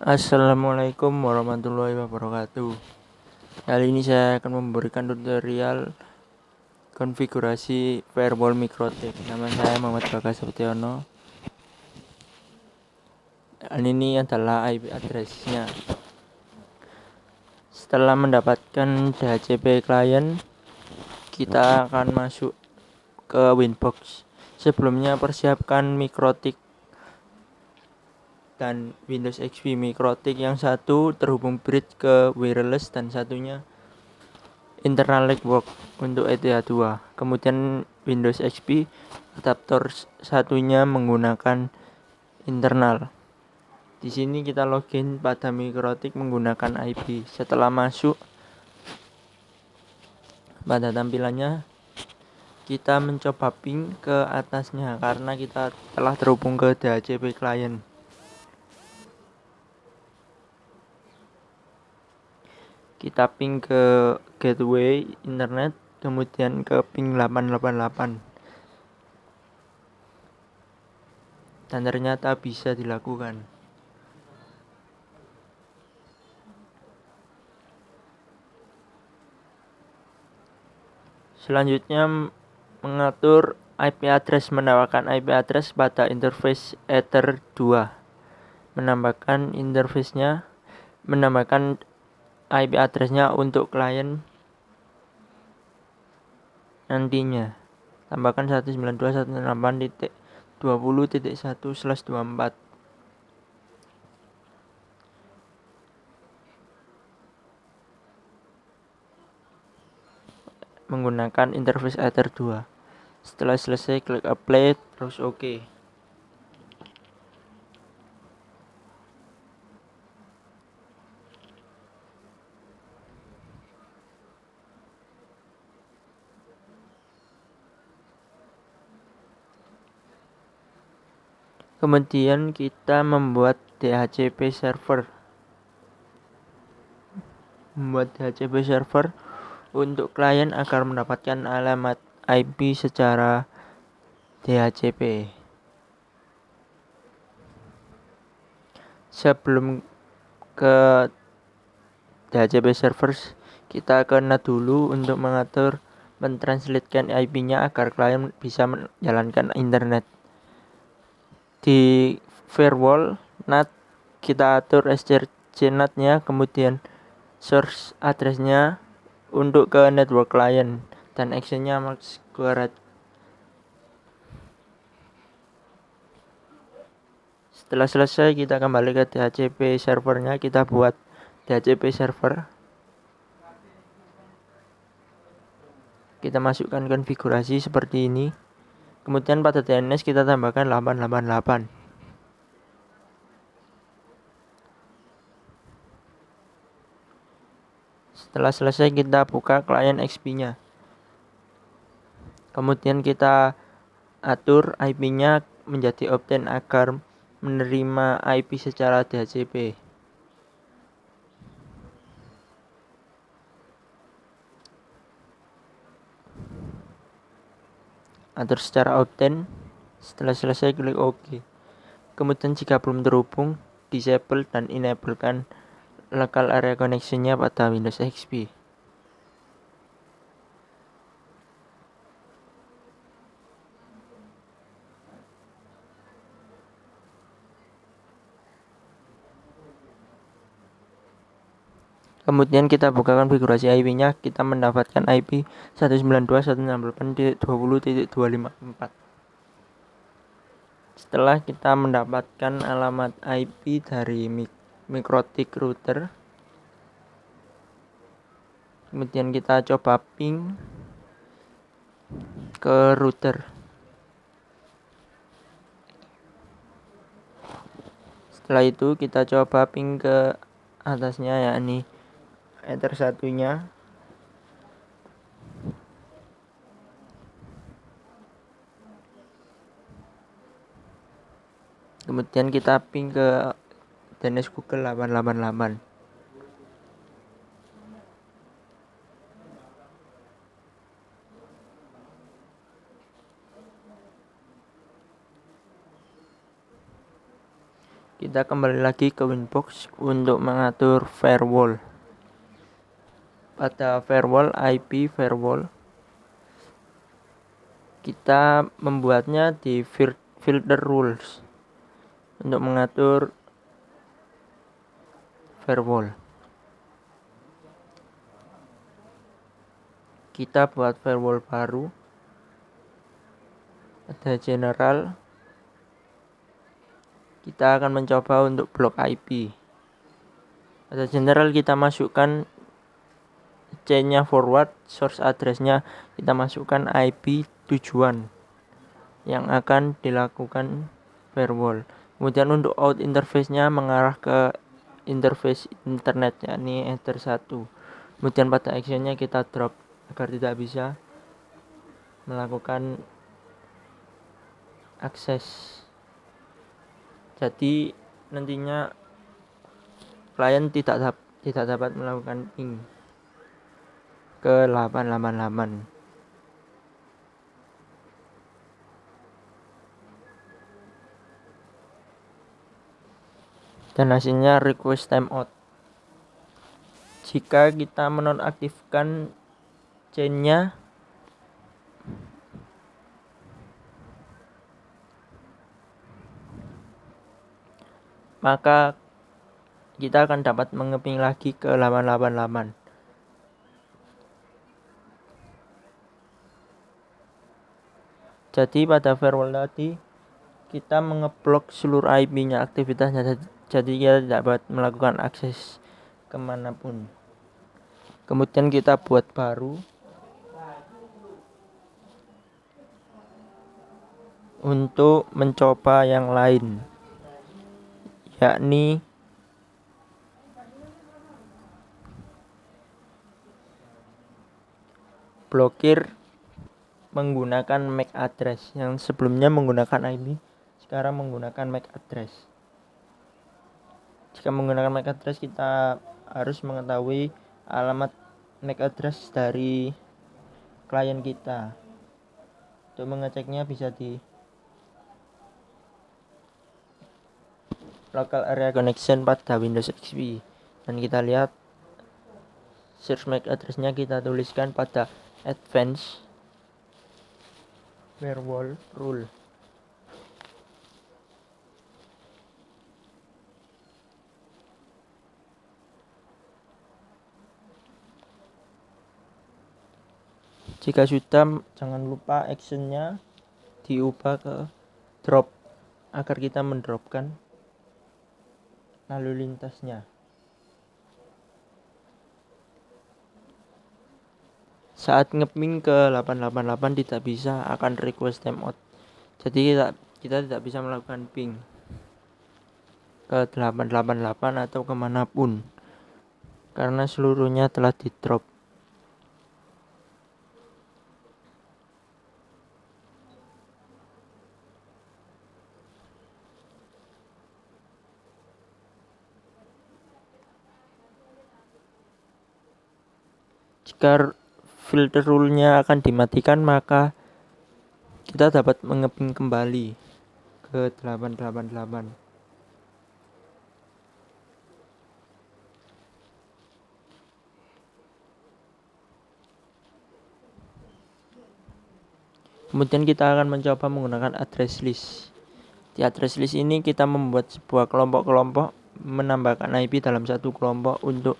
Assalamualaikum warahmatullahi wabarakatuh. Kali ini saya akan memberikan tutorial konfigurasi firewall Mikrotik. Nama saya Muhammad Bagas Setiono. Ini adalah IP address-nya. Setelah mendapatkan DHCP client, kita akan masuk ke Winbox. Sebelumnya persiapkan Mikrotik dan Windows XP. Mikrotik yang satu terhubung bridge ke wireless dan satunya internal network untuk ETH2. Kemudian Windows XP adaptor satunya menggunakan internal. Di sini kita login pada Mikrotik menggunakan IP. Setelah masuk pada tampilannya, kita mencoba ping ke atasnya karena kita telah terhubung ke DHCP client. Kita ping ke gateway internet, kemudian ke ping 888. Dan ternyata bisa dilakukan. Selanjutnya mengatur IP address, menawarkan IP address pada interface Ether 2. Menambahkan IP addressnya untuk klien nantinya. Tambahkan 192.168.20.1/24. Menggunakan interface Ether 2. Setelah selesai, klik apply, terus OK. Kemudian kita membuat DHCP server. Untuk klien agar mendapatkan alamat IP secara DHCP. Sebelum ke DHCP servers, kita ke NAT dulu untuk mentranslatekan IP-nya agar klien bisa menjalankan internet. Di firewall NAT kita atur strc NAT-nya, kemudian source address-nya untuk ke network client dan action-nya max 200. Setelah selesai, kita kembali ke DHCP servernya, kita buat DHCP server. Kita masukkan konfigurasi seperti ini. Kemudian pada DNS kita tambahkan 888. Setelah selesai, kita buka klien XP-nya. Kemudian kita atur IP-nya menjadi obtain agar menerima IP secara DHCP. Atur secara obtain. Setelah selesai, klik OK. Kemudian jika belum terhubung, disable dan enablekan local area connection-nya pada Windows XP. Kemudian kita buka konfigurasi IP-nya, kita mendapatkan IP 192.168.20.254. Setelah kita mendapatkan alamat IP dari Mikrotik router, kemudian kita coba ping ke router. Setelah itu kita coba ping ke atasnya, yakni Ether satunya. Kemudian kita ping ke DNS Google 888. Kita kembali lagi ke Winbox untuk mengatur firewall. Pada firewall, IP firewall, kita membuatnya di filter rules untuk mengatur firewall. Kita buat firewall baru, ada general. Kita akan mencoba untuk blok IP. Pada general kita masukkan chain-nya forward, source address-nya kita masukkan IP tujuan yang akan dilakukan firewall. Kemudian untuk out interface-nya mengarah ke interface internet, yakni Ether 1. Kemudian pada action-nya kita drop agar tidak bisa melakukan akses. Jadi nantinya klien tidak dapat melakukan ping ke 888. Dan hasilnya request timeout. Jika kita menonaktifkan chain-nya, maka kita akan dapat mengeping lagi ke 888. Jadi pada firewall tadi kita mengeblok seluruh IP-nya aktivitasnya, jadi kita tidak dapat melakukan akses kemanapun. Kemudian kita buat baru untuk mencoba yang lain, yakni blokir menggunakan MAC address. Yang sebelumnya menggunakan IP, sekarang menggunakan MAC address. Jika menggunakan MAC address, kita harus mengetahui alamat MAC address dari klien kita. Untuk mengeceknya bisa di local area connection pada Windows XP, dan kita lihat search MAC address-nya kita tuliskan pada advanced firewall rule. Jika sudah, jangan lupa actionnya diubah ke drop agar kita mendropkan lalu lintasnya. Saat ngeping ke 888 tidak bisa, akan request timeout. Jadi kita tidak bisa melakukan ping ke 888 atau kemanapun karena seluruhnya telah di drop. Jika filter rule-nya akan dimatikan, maka kita dapat mengeping kembali ke 888. Kemudian kita akan mencoba menggunakan address list. Di address list ini kita membuat sebuah kelompok-kelompok, menambahkan IP dalam satu kelompok untuk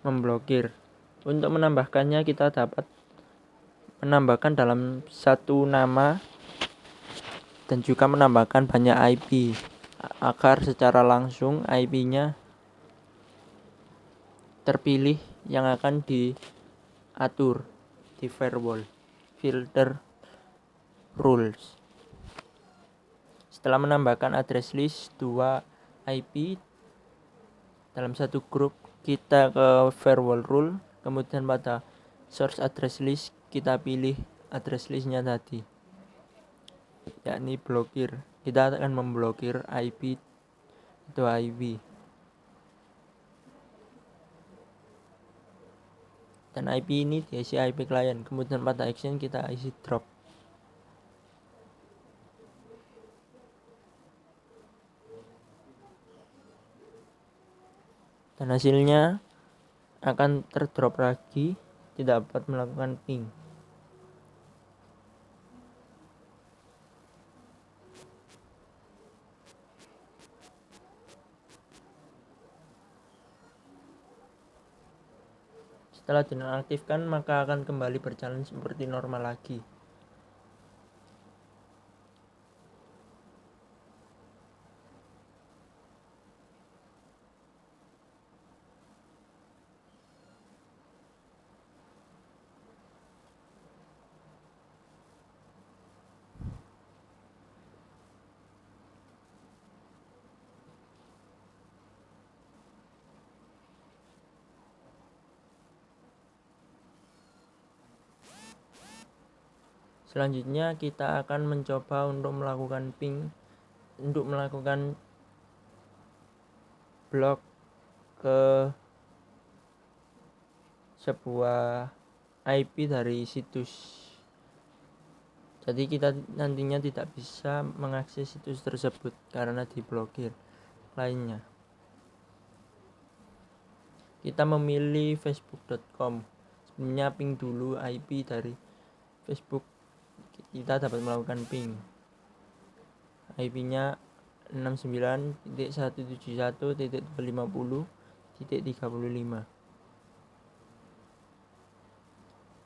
memblokir. Untuk menambahkannya kita dapat menambahkan dalam satu nama dan juga menambahkan banyak IP agar secara langsung IP-nya terpilih yang akan diatur di firewall filter rules. Setelah menambahkan address list 2 IP dalam satu grup, kita ke firewall rule, kemudian pada source address list kita pilih address listnya tadi, yakni blokir. Kita akan memblokir IP atau IP, dan IP ini diisi IP klien. Kemudian pada action kita isi drop. dan hasilnya akan terdrop lagi, tidak dapat melakukan ping. Setelah dinonaktifkan, maka akan kembali berjalan seperti normal lagi. Selanjutnya kita akan mencoba untuk melakukan ping, untuk melakukan blok ke sebuah IP dari situs. Jadi kita nantinya tidak bisa mengakses situs tersebut karena diblokir lainnya. Kita memilih facebook.com. Sebelumnya ping dulu IP dari Facebook. Kita dapat melakukan ping. IP-nya 69.171.250.35.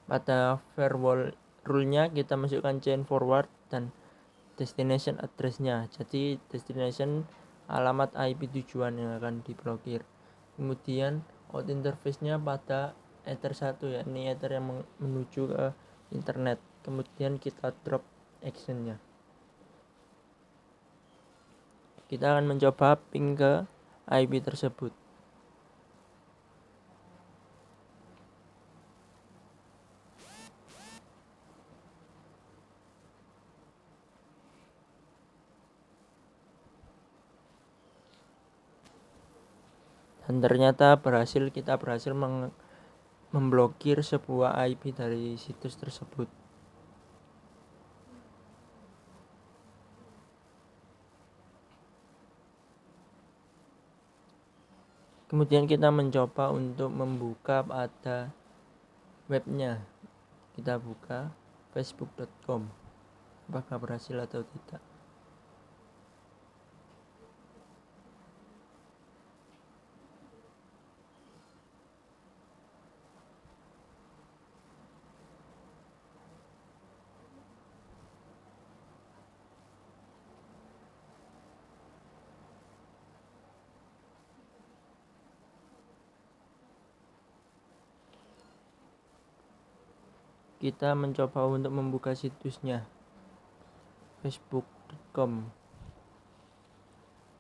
Pada firewall rule-nya kita masukkan chain forward dan destination address-nya. Jadi destination alamat IP tujuan yang akan diblokir. Kemudian out interface-nya pada ether 1, yakni ether yang menuju ke internet. Kemudian kita drop action-nya. Kita akan mencoba ping ke IP tersebut. Dan ternyata kita berhasil memblokir sebuah IP dari situs tersebut. Kemudian kita mencoba untuk membuka pada webnya. Kita buka facebook.com. Apakah berhasil atau tidak? Kita mencoba untuk membuka situsnya, facebook.com,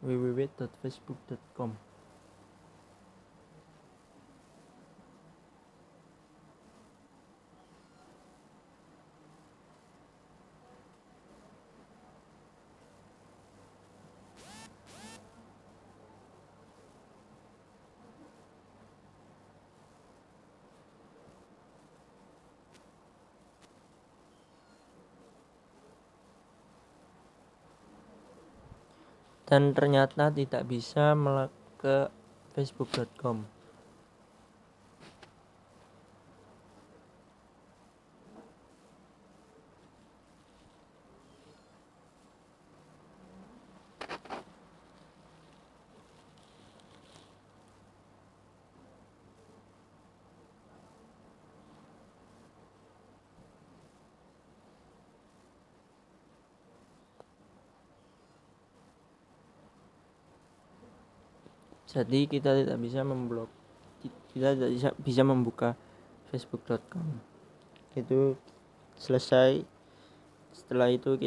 www.facebook.com. Dan ternyata tidak bisa ke facebook.com. Jadi kita tidak bisa membuka facebook.com. Itu selesai. Setelah itu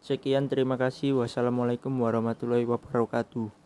sekian, terima kasih. Wassalamualaikum warahmatullahi wabarakatuh.